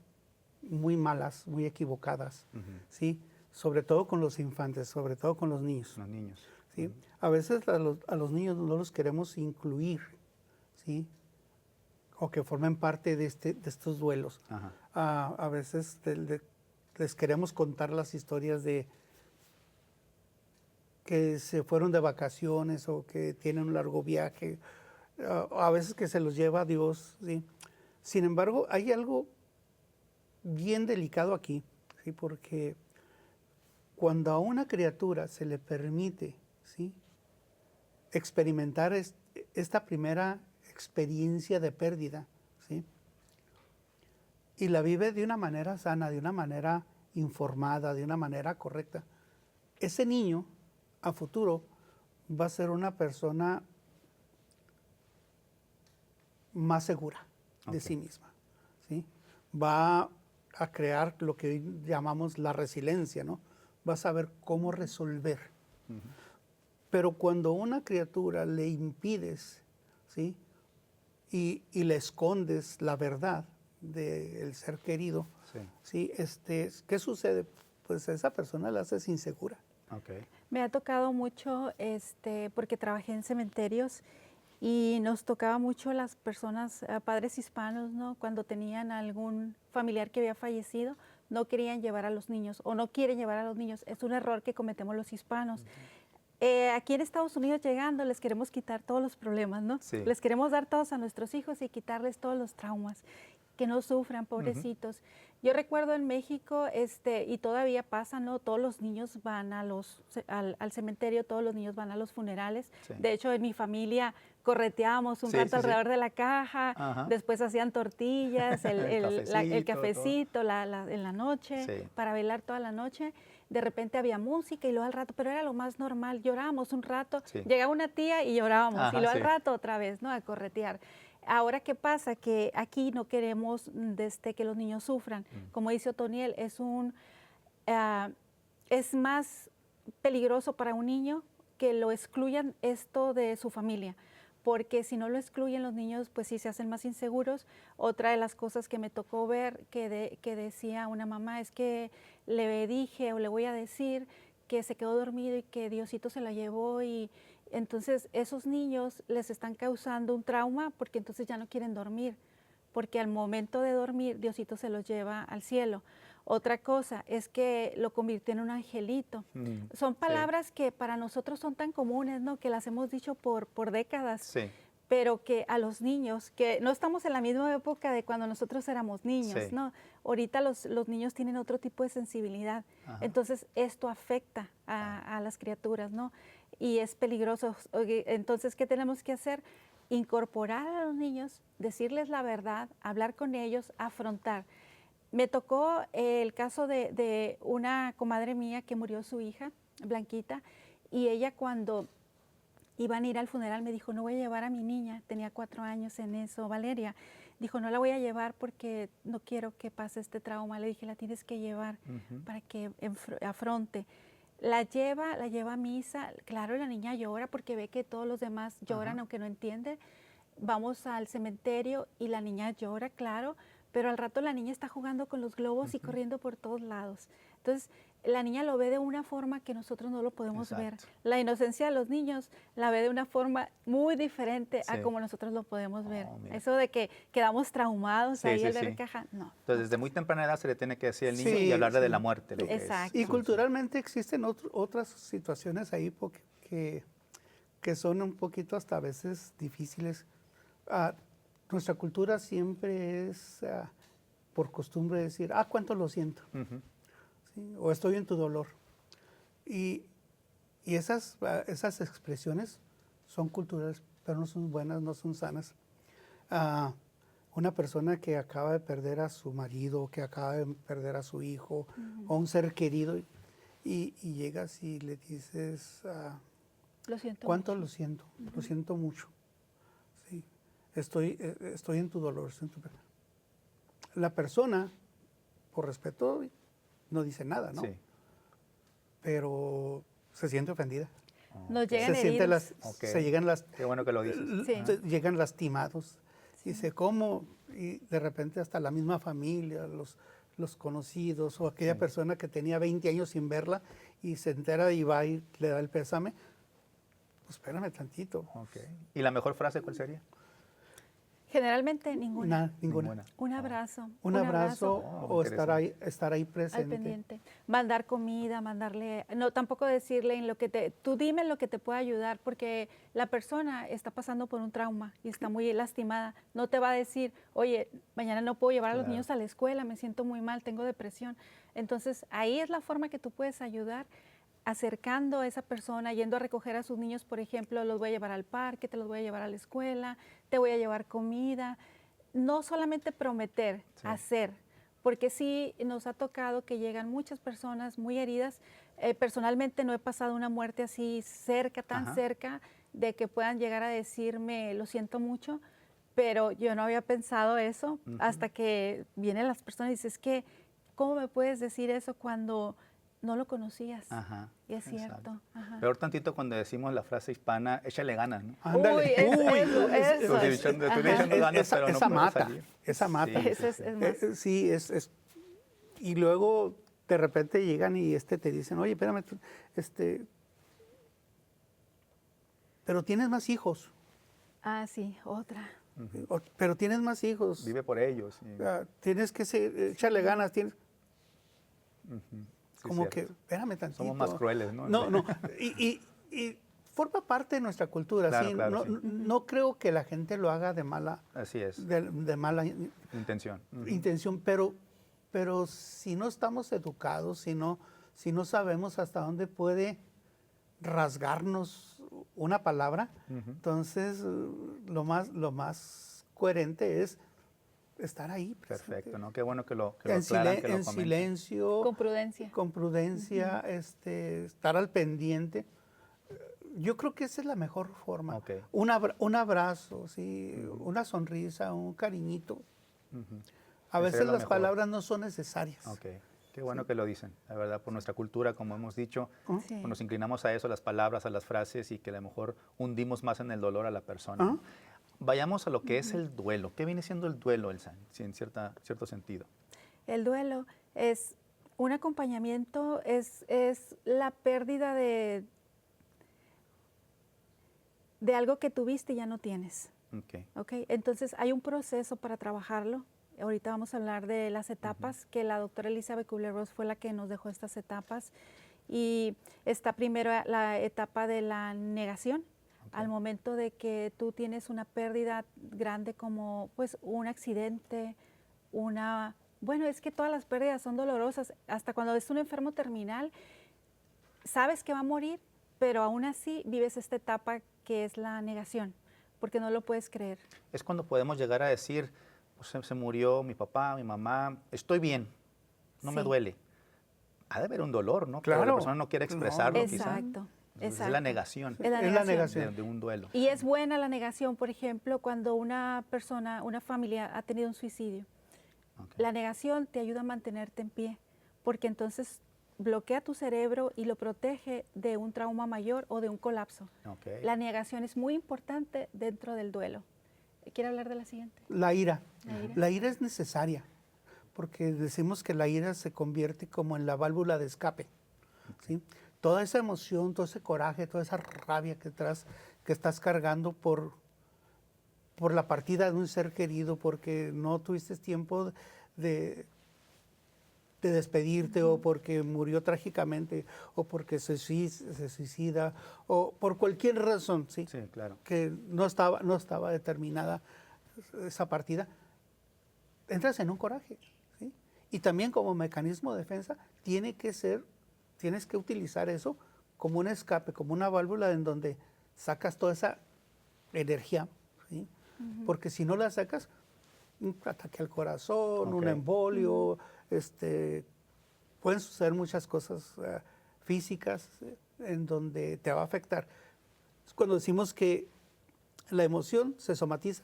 malas, muy equivocadas, ¿sí? Sobre todo con los infantes, sobre todo con los niños. Los niños. ¿Sí? A veces a los niños no los queremos incluir, ¿sí? O que formen parte de estos duelos. A veces les queremos contar las historias de que se fueron de vacaciones o que tienen un largo viaje, a veces que se los lleva a Dios, ¿sí? Sin embargo, hay algo bien delicado aquí, ¿sí? Porque cuando a una criatura se le permite, ¿sí?, experimentar esta primera experiencia de pérdida, ¿sí?, y la vive de una manera sana, de una manera informada, de una manera correcta, ese niño a futuro va a ser una persona más segura de sí misma, ¿sí? Va a crear lo que hoy llamamos la resiliencia, ¿no? Va a saber cómo resolver. Pero cuando a una criatura le impides, ¿sí? Y le escondes la verdad del ser querido, ¿sí? ¿Qué sucede? Pues a esa persona la haces insegura. Okay. Me ha tocado mucho, porque trabajé en cementerios y nos tocaba mucho las personas, padres hispanos, ¿no? Cuando tenían algún familiar que había fallecido, no querían llevar a los niños o no quieren llevar a los niños. Es un error que cometemos los hispanos. Aquí en Estados Unidos llegando les queremos quitar todos los problemas, ¿no? Sí. Les queremos dar todos a nuestros hijos y quitarles todos los traumas, que no sufran, pobrecitos. Yo recuerdo en México, y todavía pasa, ¿no? Todos los niños van al cementerio, todos los niños van a los funerales. Sí. De hecho, en mi familia correteábamos un rato alrededor de la caja, después hacían tortillas, el cafecito en la noche, para velar toda la noche. De repente había música y luego al rato, pero era lo más normal, llorábamos un rato, llegaba una tía y llorábamos, y luego al rato otra vez, ¿no? A corretear. Ahora, ¿qué pasa? Que aquí no queremos que los niños sufran. Como dice Otoniel, es más peligroso para un niño que lo excluyan esto de su familia, porque si no lo excluyen los niños, pues sí se hacen más inseguros. Otra de las cosas que me tocó ver que decía una mamá es que le dije o le voy a decir que se quedó dormido y que Diosito se la llevó, y entonces esos niños les están causando un trauma porque entonces ya no quieren dormir, porque al momento de dormir Diosito se los lleva al cielo. Otra cosa es que lo convirtió en un angelito. Son palabras que para nosotros son tan comunes, ¿no? Que las hemos dicho por décadas, pero que a los niños, que no estamos en la misma época de cuando nosotros éramos niños, ¿no? Ahorita los niños tienen otro tipo de sensibilidad. Entonces esto afecta a las criaturas, ¿no? Y es peligroso. Entonces, ¿qué tenemos que hacer? Incorporar a los niños, decirles la verdad, hablar con ellos, afrontar. Me tocó el caso de una comadre mía que murió su hija, Blanquita, y ella cuando iban a ir al funeral me dijo, no voy a llevar a mi niña, tenía 4 años en eso, Valeria. Dijo, no la voy a llevar porque no quiero que pase este trauma. Le dije, la tienes que llevar para que afronte. La lleva a misa, claro, la niña llora porque ve que todos los demás lloran aunque no entiende. Vamos al cementerio y la niña llora, claro, pero al rato la niña está jugando con los globos y corriendo por todos lados. Entonces, la niña lo ve de una forma que nosotros no lo podemos ver. La inocencia de los niños la ve de una forma muy diferente a como nosotros lo podemos ver. Eso de que quedamos traumados ahí al ver caja, no. Entonces, desde muy temprana edad se le tiene que decir al niño y hablarle de la muerte. Lo Exacto. Y culturalmente existen otras situaciones ahí que son un poquito hasta a veces difíciles. Nuestra cultura siempre es por costumbre decir, cuánto lo siento, ¿sí? O estoy en tu dolor. Y esas expresiones son culturales, pero no son buenas, no son sanas. Una persona que acaba de perder a su marido, que acaba de perder a su hijo, o un ser querido, y llegas y le dices, lo siento ¿cuánto mucho? Lo siento mucho. Sí. Estoy en tu dolor. La persona, por respeto, no dice nada, ¿no? Sí. Pero se siente ofendida. Nos llegan heridos. Qué bueno que lo dices. Llegan lastimados. Dice, ¿cómo? Y de repente hasta la misma familia, los conocidos, o aquella persona que tenía 20 años sin verla y se entera y va y le da el pésame. Pues espérame tantito. ¿Y la mejor frase cuál sería? Generalmente ninguna. Ninguna. Un abrazo. Un abrazo o estar ahí presente. Al pendiente. Mandar comida, mandarle, no, tampoco decirle tú dime lo que te pueda ayudar, porque la persona está pasando por un trauma y está muy lastimada. No te va a decir, oye, mañana no puedo llevar a los niños a la escuela, me siento muy mal, tengo depresión. Entonces, ahí es la forma que tú puedes ayudar, acercando a esa persona, yendo a recoger a sus niños, por ejemplo, los voy a llevar al parque, te los voy a llevar a la escuela, te voy a llevar comida. No solamente prometer, hacer, porque sí nos ha tocado que llegan muchas personas muy heridas. Personalmente no he pasado una muerte así cerca, tan cerca, de que puedan llegar a decirme, lo siento mucho, pero yo no había pensado eso hasta que vienen las personas y dices, ¿cómo me puedes decir eso cuando no lo conocías. Ajá, y es exacto. cierto. Ajá. Peor tantito cuando decimos la frase hispana, échale ganas, ¿no? Ándale. Uy, eso. Estoy echando ganas, pero no esa puedo mata, salir. esa mata. Sí, Ese es más. Sí, y luego de repente llegan y te dicen, oye, espérame, pero tienes más hijos. Ah, sí, otra. Pero tienes más hijos. Vive por ellos. Sí. Tienes que echarle ganas, tienes... Sí, como cierto. que, espérame tantito. Somos más crueles, ¿no? No. Y forma parte de nuestra cultura. Claro, ¿sí? claro, No, sí. no creo que la gente lo haga de mala, Así es. de mala Intención. intención, pero si no estamos educados, si no sabemos hasta dónde puede rasgarnos una palabra, entonces lo más coherente es estar ahí. Perfecto, ¿no? Qué bueno que lo En, aclaran, que lo en comentan. silencio. Con prudencia. Estar al pendiente. Yo creo que esa es la mejor forma. Okay. Un abrazo, ¿sí? Una sonrisa, un cariñito. A veces las palabras no son necesarias. Okay. Qué bueno que lo dicen, la verdad, por nuestra cultura, como hemos dicho, Sí. pues nos inclinamos a eso, a las palabras, a las frases, y que a lo mejor hundimos más en el dolor a la persona. Vayamos a lo que es el duelo. ¿Qué viene siendo el duelo, Elsa, en cierto sentido? El duelo es un acompañamiento, es la pérdida de algo que tuviste y ya no tienes. Okay. Entonces hay un proceso para trabajarlo. Ahorita vamos a hablar de las etapas, que la doctora Elizabeth Kubler-Ross fue la que nos dejó estas etapas. Y está primero la etapa de la negación. Al momento de que tú tienes una pérdida grande como pues un accidente, bueno, es que todas las pérdidas son dolorosas. Hasta cuando es un enfermo terminal, sabes que va a morir, pero aún así vives esta etapa que es la negación, porque no lo puedes creer. Es cuando podemos llegar a decir, pues, se murió mi papá, mi mamá, estoy bien, no me duele. Ha de haber un dolor, ¿no? Claro. Pero la persona no quiere expresarlo, Exacto. quizá. Es la negación. Es la negación. De un duelo. Y es buena la negación, por ejemplo, cuando una persona, una familia ha tenido un suicidio. La negación te ayuda a mantenerte en pie, porque entonces bloquea tu cerebro y lo protege de un trauma mayor o de un colapso. La negación es muy importante dentro del duelo. ¿Quiere hablar de la siguiente? La ira. La ira es necesaria, porque decimos que la ira se convierte como en la válvula de escape. ¿Sí? Toda esa emoción, todo ese coraje, toda esa rabia que estás cargando por la partida de un ser querido, porque no tuviste tiempo de despedirte, o porque murió trágicamente, o porque se suicida, o por cualquier razón, ¿sí? Sí, claro. Que no estaba determinada esa partida, entras en un coraje, ¿sí? Y también como mecanismo de defensa tienes que utilizar eso como un escape, como una válvula en donde sacas toda esa energía, ¿sí? Porque si no la sacas, un ataque al corazón, un embolio, pueden suceder muchas cosas físicas en donde te va a afectar. Es cuando decimos que la emoción se somatiza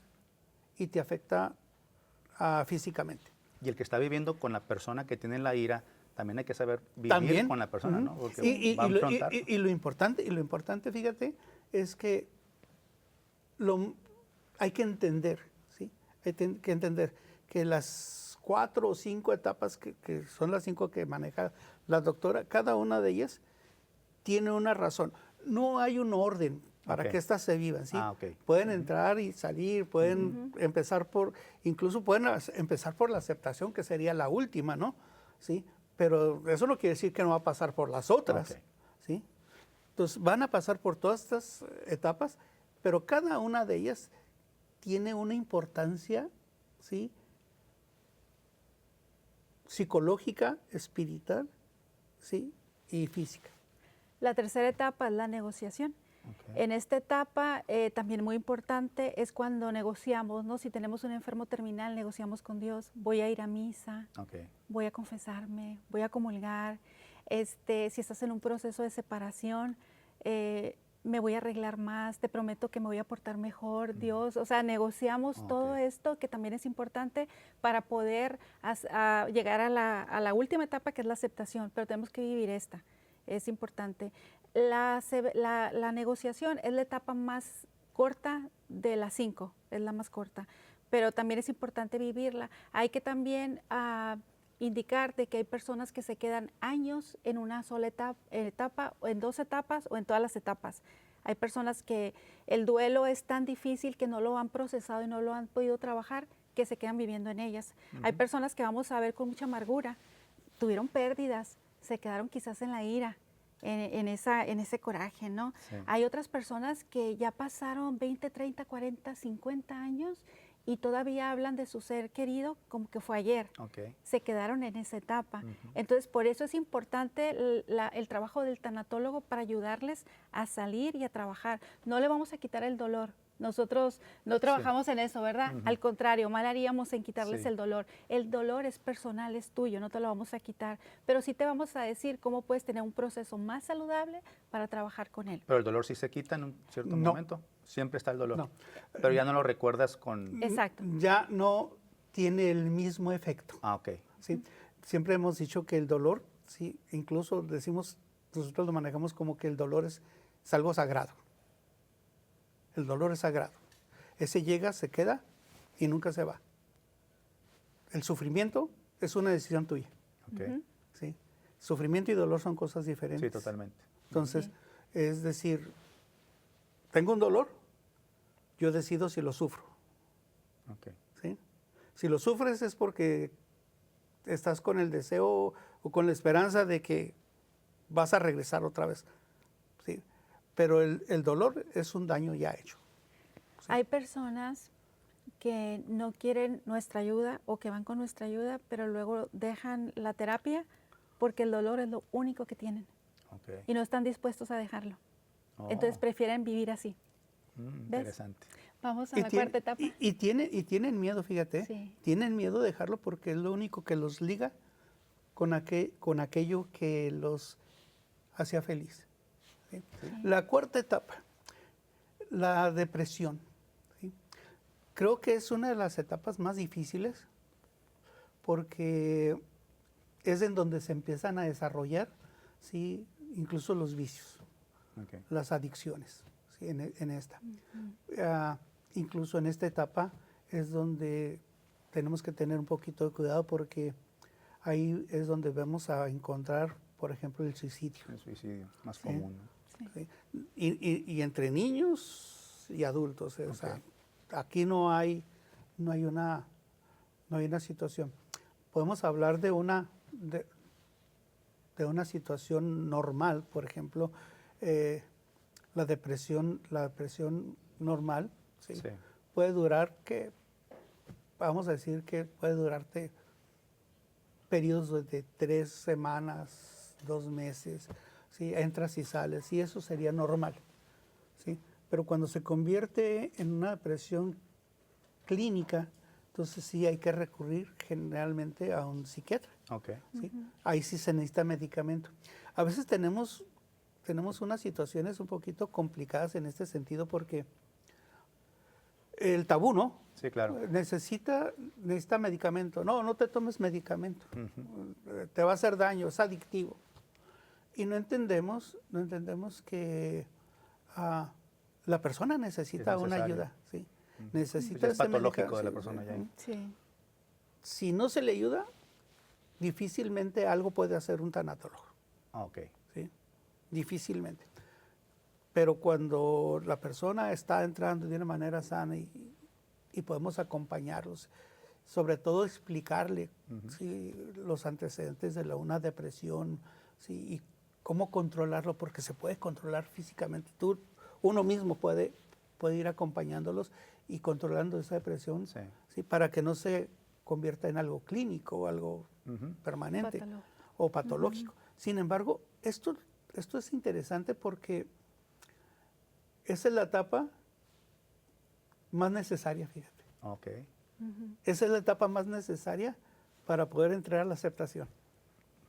y te afecta físicamente. Y el que está viviendo con la persona que tiene la ira, también hay que saber vivir con la persona, ¿no? Porque va a afrontar. Y lo importante, fíjate, es que hay que entender, ¿sí? Hay que entender que las 4 o 5 etapas que son las 5 que maneja la doctora, cada una de ellas tiene una razón. No hay un orden para que estas se vivan, ¿sí? Pueden entrar y salir, pueden empezar incluso pueden empezar por la aceptación, que sería la última, ¿no? ¿Sí? Pero eso no quiere decir que no va a pasar por las otras, ¿sí? Entonces van a pasar por todas estas etapas, pero cada una de ellas tiene una importancia, ¿sí? Psicológica, espiritual, ¿sí? Y física. La tercera etapa es la negociación. En esta etapa, también muy importante, es cuando negociamos, ¿no? Si tenemos un enfermo terminal, negociamos con Dios. Voy a ir a misa, voy a confesarme, voy a comulgar. Si estás en un proceso de separación, me voy a arreglar más, te prometo que me voy a portar mejor, Dios. O sea, negociamos todo esto, que también es importante para poder llegar a la última etapa, que es la aceptación, pero tenemos que vivir esta. Es importante. La negociación es la etapa más corta de las 5, es la más corta, pero también es importante vivirla. Hay que también indicar de que hay personas que se quedan años en una sola etapa, o en 2 etapas, o en todas las etapas. Hay personas que el duelo es tan difícil que no lo han procesado y no lo han podido trabajar, que se quedan viviendo en ellas. Hay personas que vamos a ver con mucha amargura, tuvieron pérdidas, se quedaron quizás en la ira, en ese coraje, ¿no? Sí. Hay otras personas que ya pasaron 20, 30, 40, 50 años y todavía hablan de su ser querido como que fue ayer. Se quedaron en esa etapa. Entonces, por eso es importante el trabajo del tanatólogo, para ayudarles a salir y a trabajar. No le vamos a quitar el dolor. Nosotros no trabajamos en eso, ¿verdad? Al contrario, mal haríamos en quitarles el dolor. El dolor es personal, es tuyo, no te lo vamos a quitar. Pero sí te vamos a decir cómo puedes tener un proceso más saludable para trabajar con él. Pero el dolor sí se quita en un cierto momento. Siempre está el dolor. No. Pero ya no lo recuerdas con... Exacto. Ya no tiene el mismo efecto. ¿Sí? Siempre hemos dicho que el dolor, sí, incluso decimos, nosotros lo manejamos como que el dolor es algo sagrado. El dolor es sagrado. Ese llega, se queda y nunca se va. El sufrimiento es una decisión tuya. ¿Sí? Sufrimiento y dolor son cosas diferentes. Sí, totalmente. Entonces, es decir, tengo un dolor, yo decido si lo sufro. ¿Sí? Si lo sufres es porque estás con el deseo o con la esperanza de que vas a regresar otra vez. ¿Sí? Pero el dolor es un daño ya hecho. ¿Sí? Hay personas que no quieren nuestra ayuda o que van con nuestra ayuda, pero luego dejan la terapia porque el dolor es lo único que tienen. Y no están dispuestos a dejarlo. Entonces prefieren vivir así. Interesante. Vamos a la cuarta etapa. Y tienen miedo, fíjate. Sí. Tienen miedo de dejarlo porque es lo único que los liga con aquello que los hacía feliz. ¿Sí? Sí. La cuarta etapa, la depresión. ¿Sí? Creo que es una de las etapas más difíciles porque es en donde se empiezan a desarrollar, ¿sí?, incluso los vicios, las adicciones, ¿sí?, en esta. Incluso en esta etapa es donde tenemos que tener un poquito de cuidado porque ahí es donde vamos a encontrar, por ejemplo, el suicidio. El suicidio, más común, ¿no? Sí. Y entre niños y adultos. O sea, aquí no hay una situación. Podemos hablar de una situación normal, por ejemplo, la depresión normal, ¿sí? Sí. Puede durar vamos a decir que puede durarte periodos de 3 semanas, 2 meses, ¿sí? Entras y sales, y eso sería normal, ¿sí? Pero cuando se convierte en una depresión clínica, entonces sí hay que recurrir generalmente a un psiquiatra. ¿Sí? Ahí sí se necesita medicamento. A veces tenemos unas situaciones un poquito complicadas en este sentido porque el tabú, ¿no? Sí, claro. Necesita medicamento. No te tomes medicamento. Te va a hacer daño, es adictivo. Y no entendemos que la persona necesita una ayuda, ¿sí? Necesita es patológico de la persona ya. Sí. Si no se le ayuda, difícilmente algo puede hacer un tanatólogo. ¿Sí? Difícilmente. Pero cuando la persona está entrando de una manera sana y podemos acompañarlos, sobre todo explicarle ¿sí?, los antecedentes de una depresión, ¿sí?, y cómo controlarlo, porque se puede controlar físicamente. Uno mismo puede ir acompañándolos y controlando esa depresión, ¿sí?, para que no se convierta en algo clínico o algo permanente o patológico. Sin embargo, esto es interesante porque esa es la etapa más necesaria, fíjate. Esa es la etapa más necesaria para poder entrar a la aceptación.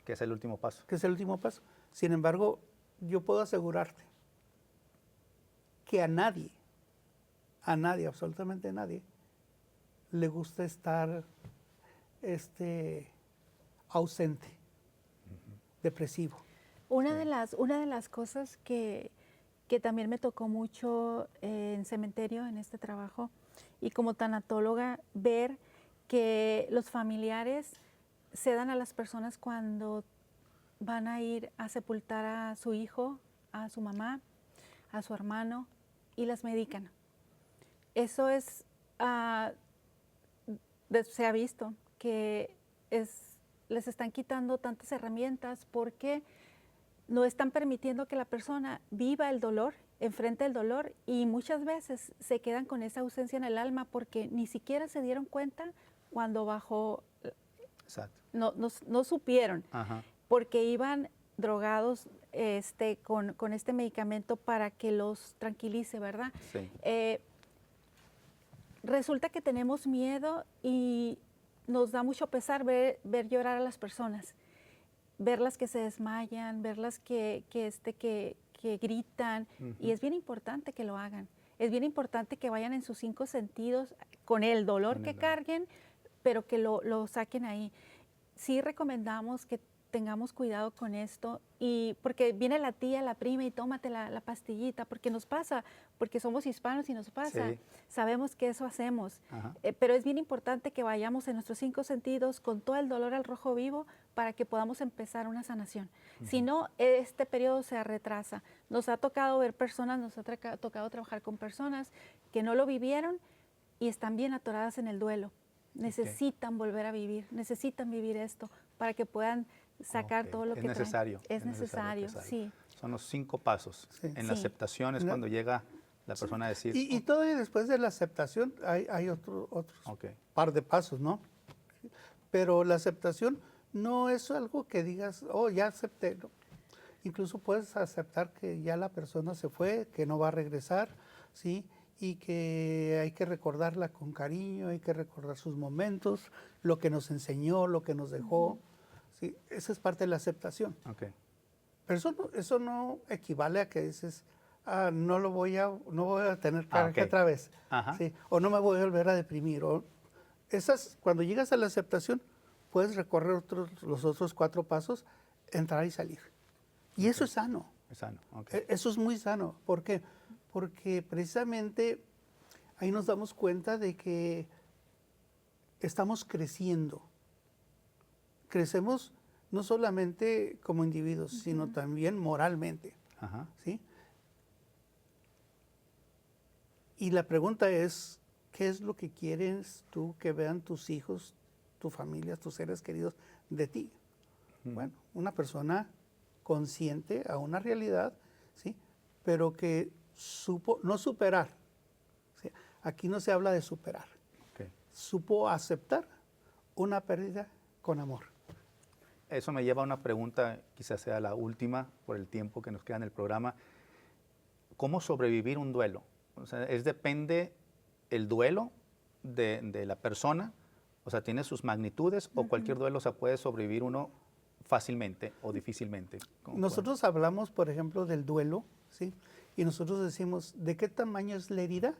Que es el último paso. Que es el último paso. Sin embargo, yo puedo asegurarte que a nadie, absolutamente a nadie, le gusta estar ausente, depresivo. Una de las cosas que también me tocó mucho en cementerio, en este trabajo, y como tanatóloga, ver que los familiares se dan a las personas cuando van a ir a sepultar a su hijo, a su mamá, a su hermano, y las medican. Eso es, se ha visto que les están quitando tantas herramientas porque no están permitiendo que la persona viva el dolor, enfrente el dolor, y muchas veces se quedan con esa ausencia en el alma porque ni siquiera se dieron cuenta cuando bajó. Exacto. No supieron. Ajá. Porque iban drogados con este medicamento para que los tranquilice, ¿verdad? Sí. Resulta que tenemos miedo y nos da mucho pesar ver llorar a las personas, verlas que se desmayan, verlas que gritan, y es bien importante que lo hagan. Es bien importante que vayan en sus 5 sentidos con el dolor que carguen, pero que lo saquen ahí. Sí recomendamos que tengamos cuidado con esto, y porque viene la tía, la prima y tómate la pastillita, porque nos pasa, porque somos hispanos y nos pasa. Sí. Sabemos que eso hacemos, pero es bien importante que vayamos en nuestros 5 sentidos con todo el dolor al rojo vivo para que podamos empezar una sanación. Si no, este periodo se retrasa. Nos ha tocado ver personas, nos ha tocado trabajar con personas que no lo vivieron y están bien atoradas en el duelo. Necesitan volver a vivir, necesitan vivir esto para que puedan sacar todo lo que necesario, traen. Es necesario, sí. Son los 5 pasos. En la aceptación es cuando llega la persona a decir... Y todavía después de la aceptación hay otros par de pasos, ¿no? Pero la aceptación no es algo que digas, oh, ya acepté. No. Incluso puedes aceptar que ya la persona se fue, que no va a regresar, ¿sí? Y que hay que recordarla con cariño, hay que recordar sus momentos, lo que nos enseñó, lo que nos dejó. Sí, esa es parte de la aceptación. Pero eso no equivale a que dices, no voy a tener que otra vez, ¿sí? O no me voy a volver a deprimir. Cuando llegas a la aceptación, puedes recorrer los otros 4 pasos, entrar y salir. Y eso es sano. Es sano. Eso es muy sano. ¿Por qué? Porque precisamente ahí nos damos cuenta de que estamos creciendo. Crecemos no solamente como individuos, sino también moralmente. ¿Sí? Y la pregunta es, ¿qué es lo que quieres tú que vean tus hijos, tu familia, tus seres queridos de ti? Bueno, una persona consciente a una realidad, ¿sí? Pero que supo no superar. ¿Sí? Aquí no se habla de superar. Supo aceptar una pérdida con amor. Eso me lleva a una pregunta, quizás sea la última por el tiempo que nos queda en el programa. ¿Cómo sobrevivir un duelo? O sea, depende el duelo de la persona, o sea, tiene sus magnitudes, o cualquier duelo se puede sobrevivir uno fácilmente o difícilmente. Nosotros hablamos, por ejemplo, del duelo, ¿sí? Y nosotros decimos, ¿de qué tamaño es la herida?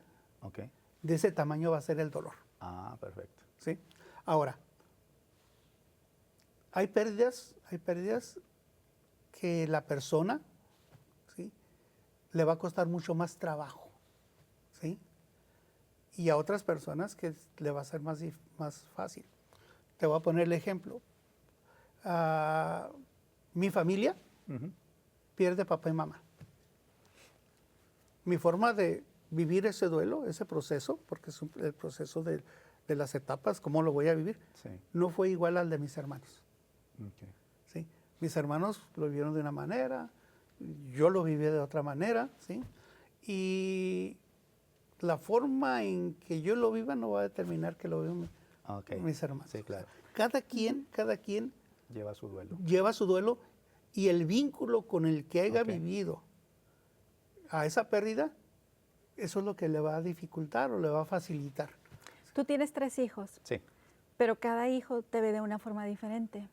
De ese tamaño va a ser el dolor. Perfecto. ¿Sí? Ahora, hay pérdidas que la persona, ¿sí?, le va a costar mucho más trabajo, ¿sí? Y a otras personas que le va a ser más fácil. Te voy a poner el ejemplo. Mi familia pierde papá y mamá. Mi forma de vivir ese duelo, ese proceso, porque es el proceso de las etapas, cómo lo voy a vivir, no fue igual al de mis hermanos. ¿Sí? Mis hermanos lo vivieron de una manera, yo lo viví de otra manera, ¿sí? Y la forma en que yo lo viva no va a determinar que lo vivan mis hermanos. Sí, claro. Cada quien lleva su duelo. Lleva su duelo, y el vínculo con el que haya vivido a esa pérdida, eso es lo que le va a dificultar o le va a facilitar. Tú tienes 3 hijos. Sí. Pero cada hijo te ve de una forma diferente.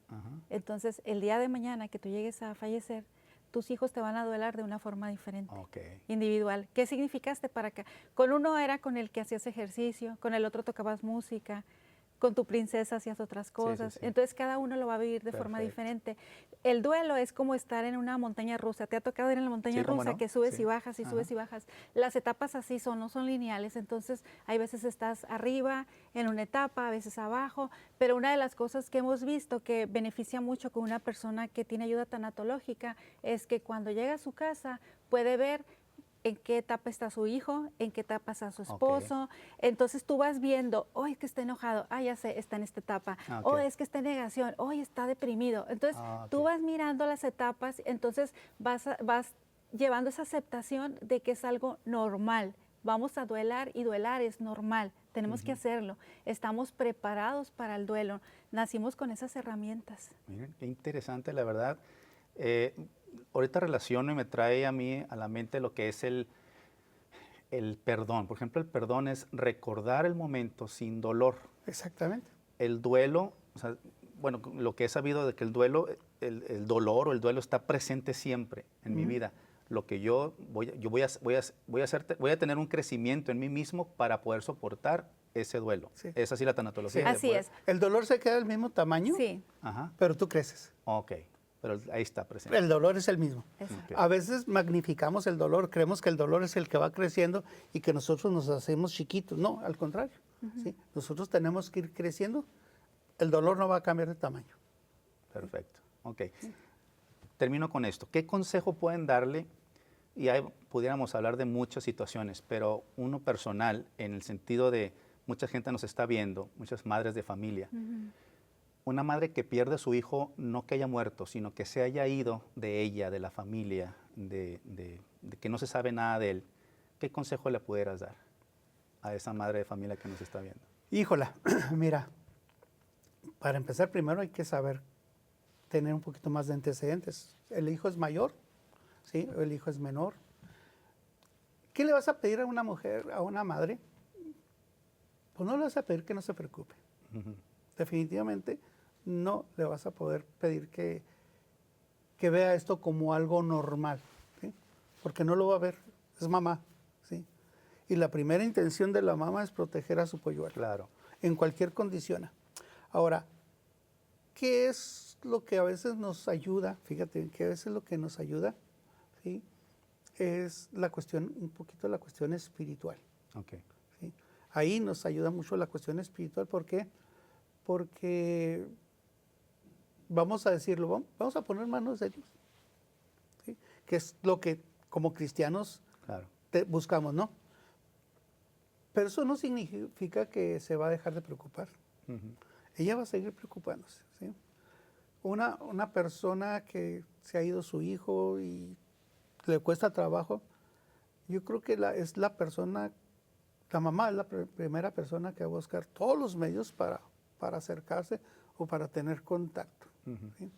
Entonces, el día de mañana que tú llegues a fallecer, tus hijos te van a duelar de una forma diferente, Okay. individual. ¿Qué significaste para acá? Con uno era con el que hacías ejercicio, con el otro tocabas música, con tu princesa hacías otras cosas. Entonces cada uno lo va a vivir de forma diferente. El duelo es como estar en una montaña rusa. ¿Te ha tocado ir en la montaña rusa no? que subes y bajas y subes y bajas? Las etapas así son, no son lineales. Entonces hay veces estás arriba en una etapa, a veces abajo. Pero una de las cosas que hemos visto que beneficia mucho con una persona que tiene ayuda tanatológica es que cuando llega a su casa puede ver en qué etapa está su hijo, en qué etapa está su esposo. Entonces tú vas viendo, oh, es que está enojado, ya sé, está en esta etapa. Oh, es que está en negación, oh, está deprimido. Entonces tú vas mirando las etapas, entonces vas llevando esa aceptación de que es algo normal. Vamos a duelar y duelar es normal. Tenemos que hacerlo. Estamos preparados para el duelo. Nacimos con esas herramientas. Miren, qué interesante, la verdad. Ahorita relaciono y me trae a mí a la mente lo que es el perdón. Por ejemplo, el perdón es recordar el momento sin dolor. Exactamente. El duelo, o sea, bueno, lo que he sabido de que el duelo, el dolor o el duelo está presente siempre en mi vida. Lo que yo voy a tener un crecimiento en mí mismo para poder soportar ese duelo. Sí. Es así la tanatología. Sí. Así es. El dolor se queda del mismo tamaño, pero tú creces. Ok. Pero ahí está presente. El dolor es el mismo. Okay. A veces magnificamos el dolor, creemos que el dolor es el que va creciendo y que nosotros nos hacemos chiquitos. No, al contrario. ¿Sí? Nosotros tenemos que ir creciendo. El dolor no va a cambiar de tamaño. Perfecto. Ok. Termino con esto. ¿Qué consejo pueden darle? Y ahí pudiéramos hablar de muchas situaciones, pero uno personal, en el sentido de mucha gente nos está viendo, muchas madres de familia. Una madre que pierde a su hijo, no que haya muerto, sino que se haya ido de ella, de la familia, de que no se sabe nada de él. ¿Qué consejo le pudieras dar a esa madre de familia que nos está viendo? Híjola, mira, para empezar primero hay que saber tener un poquito más de antecedentes. El hijo es mayor, ¿sí? El hijo es menor. ¿Qué le vas a pedir a una mujer, a una madre? Pues no le vas a pedir que no se preocupe. Definitivamente no le vas a poder pedir que vea esto como algo normal, ¿sí? Porque no lo va a ver, es mamá, ¿sí? Y la primera intención de la mamá es proteger a su polluelo. Claro. En cualquier condición. Ahora, ¿qué es lo que a veces nos ayuda? Fíjate, que a veces lo que nos ayuda, ¿sí? Es la cuestión, un poquito la cuestión espiritual. Okay. ¿Sí? Ahí nos ayuda mucho la cuestión espiritual, ¿por qué? Porque, vamos a decirlo, vamos a poner manos de Dios, ¿sí? Que es lo que como cristianos buscamos, ¿no? Pero eso no significa que se va a dejar de preocupar. Ella va a seguir preocupándose, ¿sí? Una persona que se ha ido su hijo y le cuesta trabajo, yo creo que es la persona, la mamá es la primera persona que va a buscar todos los medios para acercarse o para tener contacto. ¿Sí?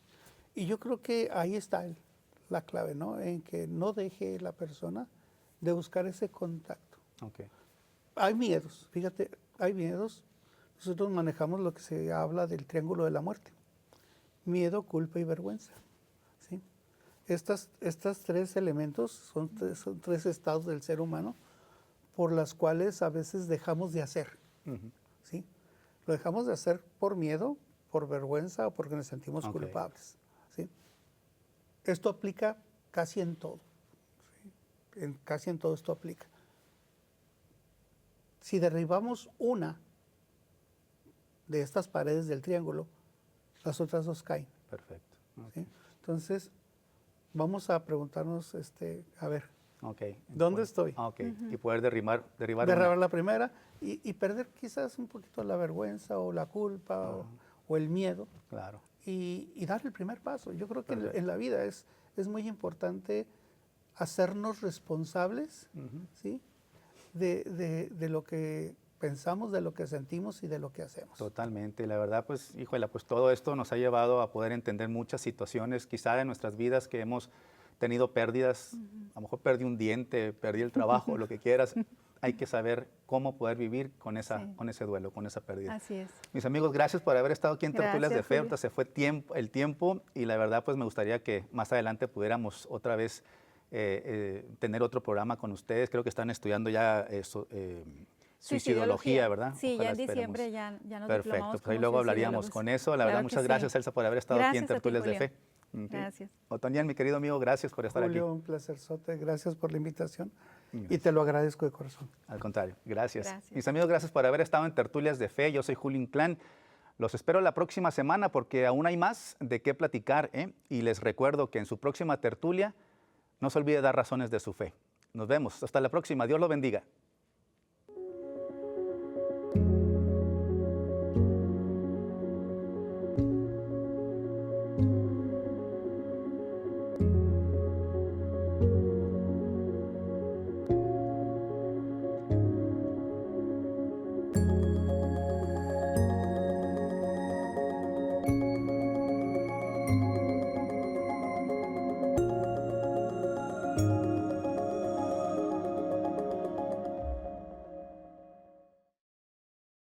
Y yo creo que ahí está la clave, ¿no? En que no deje la persona de buscar ese contacto. Okay. Hay miedos, fíjate, hay miedos. Nosotros manejamos lo que se habla del triángulo de la muerte. Miedo, culpa y vergüenza. ¿Sí? Estos tres elementos son tres estados del ser humano por las cuales a veces dejamos de hacer. ¿Sí? Lo dejamos de hacer por miedo, por vergüenza o porque nos sentimos culpables. ¿Sí? Esto aplica casi en todo. ¿Sí? Casi en todo esto aplica. Si derribamos una de estas paredes del triángulo, las otras dos caen. Perfecto. ¿Sí? Entonces, vamos a preguntarnos, a ver, Okay. ¿dónde estoy? Y poder derribar la primera y perder quizás un poquito la vergüenza o la culpa o el miedo. Claro. Y dar el primer paso. Yo creo que en la vida es muy importante hacernos responsables, ¿sí? de lo que pensamos, de lo que sentimos y de lo que hacemos. Totalmente. La verdad, pues, híjole, pues todo esto nos ha llevado a poder entender muchas situaciones, quizá de nuestras vidas que hemos tenido pérdidas. A lo mejor perdí un diente, perdí el trabajo, lo que quieras. hay que saber cómo poder vivir con ese duelo, con esa pérdida. Así es. Mis amigos, gracias por haber estado aquí en Tertulias de Fe. Ahorita se fue el tiempo y la verdad pues me gustaría que más adelante pudiéramos otra vez tener otro programa con ustedes. Creo que están estudiando ya suicidología, ¿verdad? Sí, Ojalá ya en esperemos. diciembre ya nos diplomamos. Perfecto, pues ahí luego hablaríamos con eso. La verdad, muchas gracias, Elsa, por haber estado aquí en Tertulias de Fe. Gracias. Otoniel, mi querido amigo, gracias por estar Julio, aquí. un placerzote, gracias por la invitación y te lo agradezco de corazón. Al contrario, gracias. Mis amigos, gracias por haber estado en Tertulias de Fe. Yo soy Julio Inclán. Los espero la próxima semana porque aún hay más de qué platicar, y les recuerdo que en su próxima tertulia no se olvide dar razones de su fe. Nos vemos. Hasta la próxima. Dios lo bendiga.